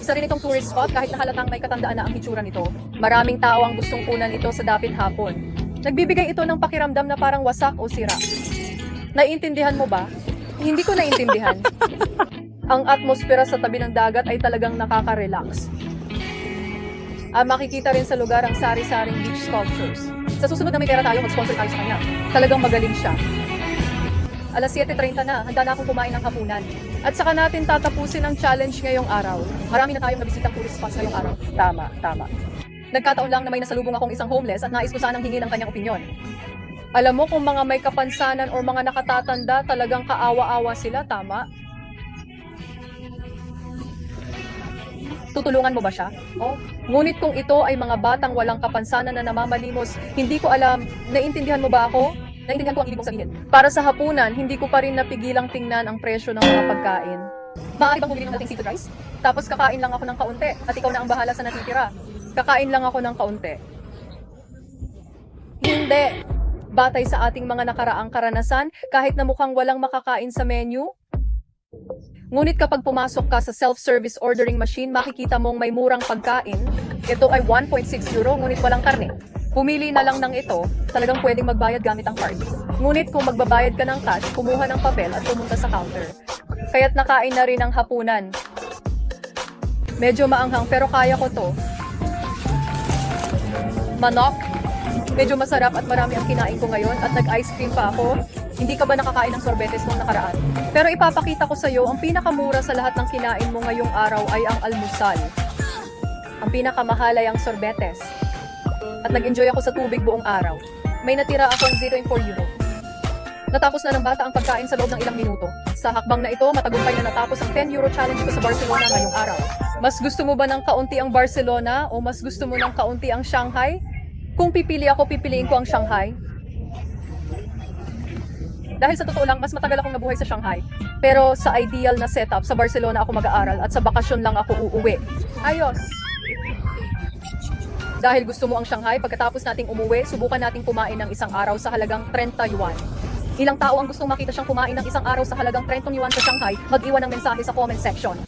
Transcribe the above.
Isa rin itong tourist spot kahit na halatang may katandaan na ang hitsura nito. Maraming tao ang gustong kunan ito sa dapit hapon. Nagbibigay ito ng pakiramdam na parang wasak o sira. Naiintindihan mo ba? Hindi ko naiintindihan. Ang atmosfera sa tabi ng dagat ay talagang nakaka-relax. Makikita rin sa lugar ang sari-saring beach sculptures. Sa susunod na may pera tayo, mag-sponsor tayo sa kanya. Talagang magaling siya. Alas 7:30 na, handa na akong kumain ng hapunan. At saka natin tatapusin ang challenge ngayong araw. Marami na tayong nabisitang tourist spots ngayong araw. Tama. Nagkataon lang na may nasalubong akong isang homeless at nais ko sanang hingin ang kanyang opinyon. Alam mo kung mga may kapansanan o mga nakatatanda, talagang kaawa-awa sila, tama? Tutulungan mo ba siya? Oh. Ngunit kung ito ay mga batang walang kapansanan na namamalimos, hindi ko alam, naiintindihan mo ba ako? Naiintindihan ko ang ibig mong sabihin. Para sa hapunan, hindi ko pa rin napigilang tingnan ang presyo ng mga pagkain. Maaari bang bumili ng dating seafood rice? Tapos kakain lang ako ng kaunti at ikaw na ang bahala sa natitira. Kakain lang ako ng kaunti. Hindi. Batay sa ating mga nakaraang karanasan, kahit na mukhang walang makakain sa menu, ngunit kapag pumasok ka sa self-service ordering machine, makikita mong may murang pagkain. Ito ay 1.6 euro, ngunit walang karne. Pumili na lang ng ito, talagang pwedeng magbayad gamit ang card. Ngunit kung magbabayad ka ng cash, kumuha ng papel at pumunta sa counter. Kaya't nakain na rin ang hapunan. Medyo maanghang pero kaya ko to. Manok. Medyo masarap at marami ang kinain ko ngayon at nag-ice cream pa ako. Hindi ka ba nakakain ng sorbetes nung nakaraan? Pero ipapakita ko sa iyo, ang pinakamura sa lahat ng kinain mo ngayong araw ay ang almusal. Ang pinakamahal ay ang sorbetes. At nag-enjoy ako sa tubig buong araw. May natira akong 0.4 euro. Natapos na ng bata ang pagkain sa loob ng ilang minuto. Sa hakbang na ito, matagumpay na natapos ang 10 euro challenge ko sa Barcelona ngayong araw. Mas gusto mo ba ng kaunti ang Barcelona o mas gusto mo ng kaunti ang Shanghai? Kung pipili ako, pipiliin ko ang Shanghai. Dahil sa totoo lang, mas matagal akong nabuhay sa Shanghai. Pero sa ideal na setup, sa Barcelona ako mag-aaral at sa bakasyon lang ako uuwi. Ayos! Dahil gusto mo ang Shanghai, pagkatapos nating umuwi, subukan nating kumain ng isang araw sa halagang 30 yuan. Ilang tao ang gustong makita siyang kumain ng isang araw sa halagang 30 yuan sa Shanghai, mag-iwan ng mensahe sa comment section.